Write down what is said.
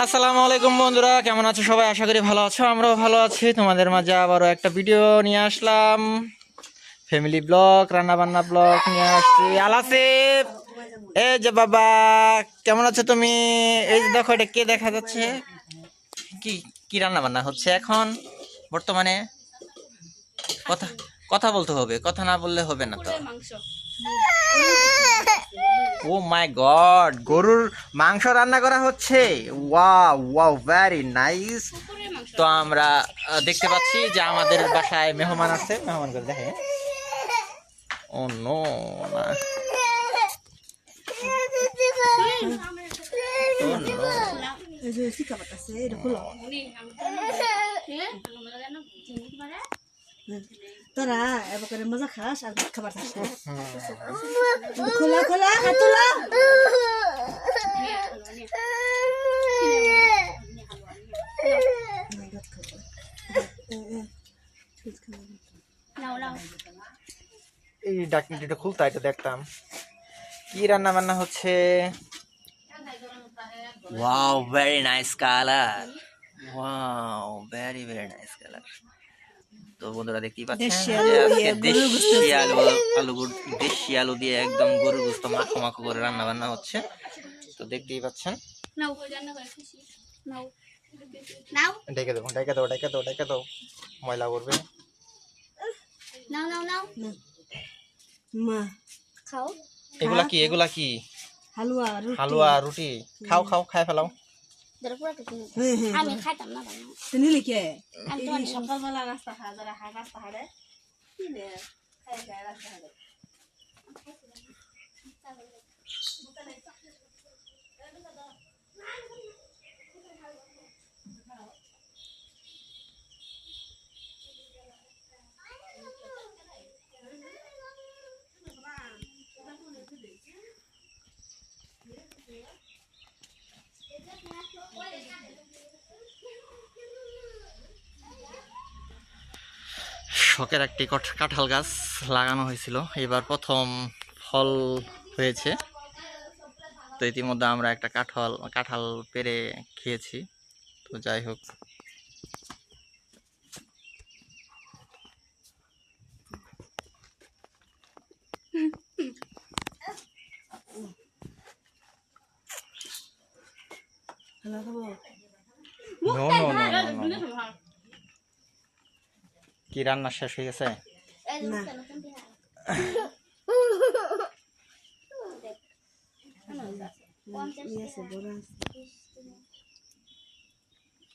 আসসালামু আলাইকুম বন্ধুরা, কেমন আছো সবাই? আশা করি ভালো আছো, আমরাও ভালো আছি। তোমাদের মাঝে আবারও একটা ভিডিও নিয়ে আসলাম, ফ্যামিলি ব্লগ, রান্না বান্না ব্লগ নিয়ে আসছি। আলাসিফ, এই যে বাবা, কেমন আছো তুমি? এই যে দেখো, এটা কে দেখা যাচ্ছে? কি কি রান্না বান্না হচ্ছে এখন বর্তমানে? কথা কথা বলতে হবে, কথা না বললে হবে না তো। ও মাই গড, গরুর মাংস রান্না করা হচ্ছে। Wow wow, very nice. তো আমরা দেখতে পাচ্ছি যে আমাদের বাসায় মেহমান আছে। মেহমান করে দেখে, ও নো না, তোরা এবার মজা খাস আর ভাত খাবার খাস না। খোলা খোলা হাতুলা এই ডাকনিটা খুলতা, এটা দেখতাম কি রান্না বান্না হচ্ছে। Wow, very nice colour. Wow, very very nice colour. তো বন্ধুরা দেখতেই পাচ্ছেন যে আজকে দেশি আলু দিয়ে একদম গরুর গোশত মাখো মাখো করে রান্না বান্না হচ্ছে। তো দেখতেই পাচ্ছেন। ডেকে দেবো, ডেকে দেবো, ডেকে দেবো, ডেকে দেবো, ময়লা করবে। মা খাও। এগুলা কি? এগুলা কি? হালুয়া রুটি। হালুয়া রুটি। খাও খাও, খাই ফেলাও। আমি খাইতাম না। তুমি লিখে সকালবেলা রাস্তা খাওয়া যারা খায় রাস্তা হারে কি রে খায় রাস্তা হারে শখের একটি কাঁঠাল গাছ লাগানো হয়েছিল, এবার প্রথম ফল হয়েছে। তো ইতিমধ্যে আমরা একটা কাঁঠাল পেরে খেয়েছি। তো যাই হোক, কি রান্না শেষ হয়ে গেছে? না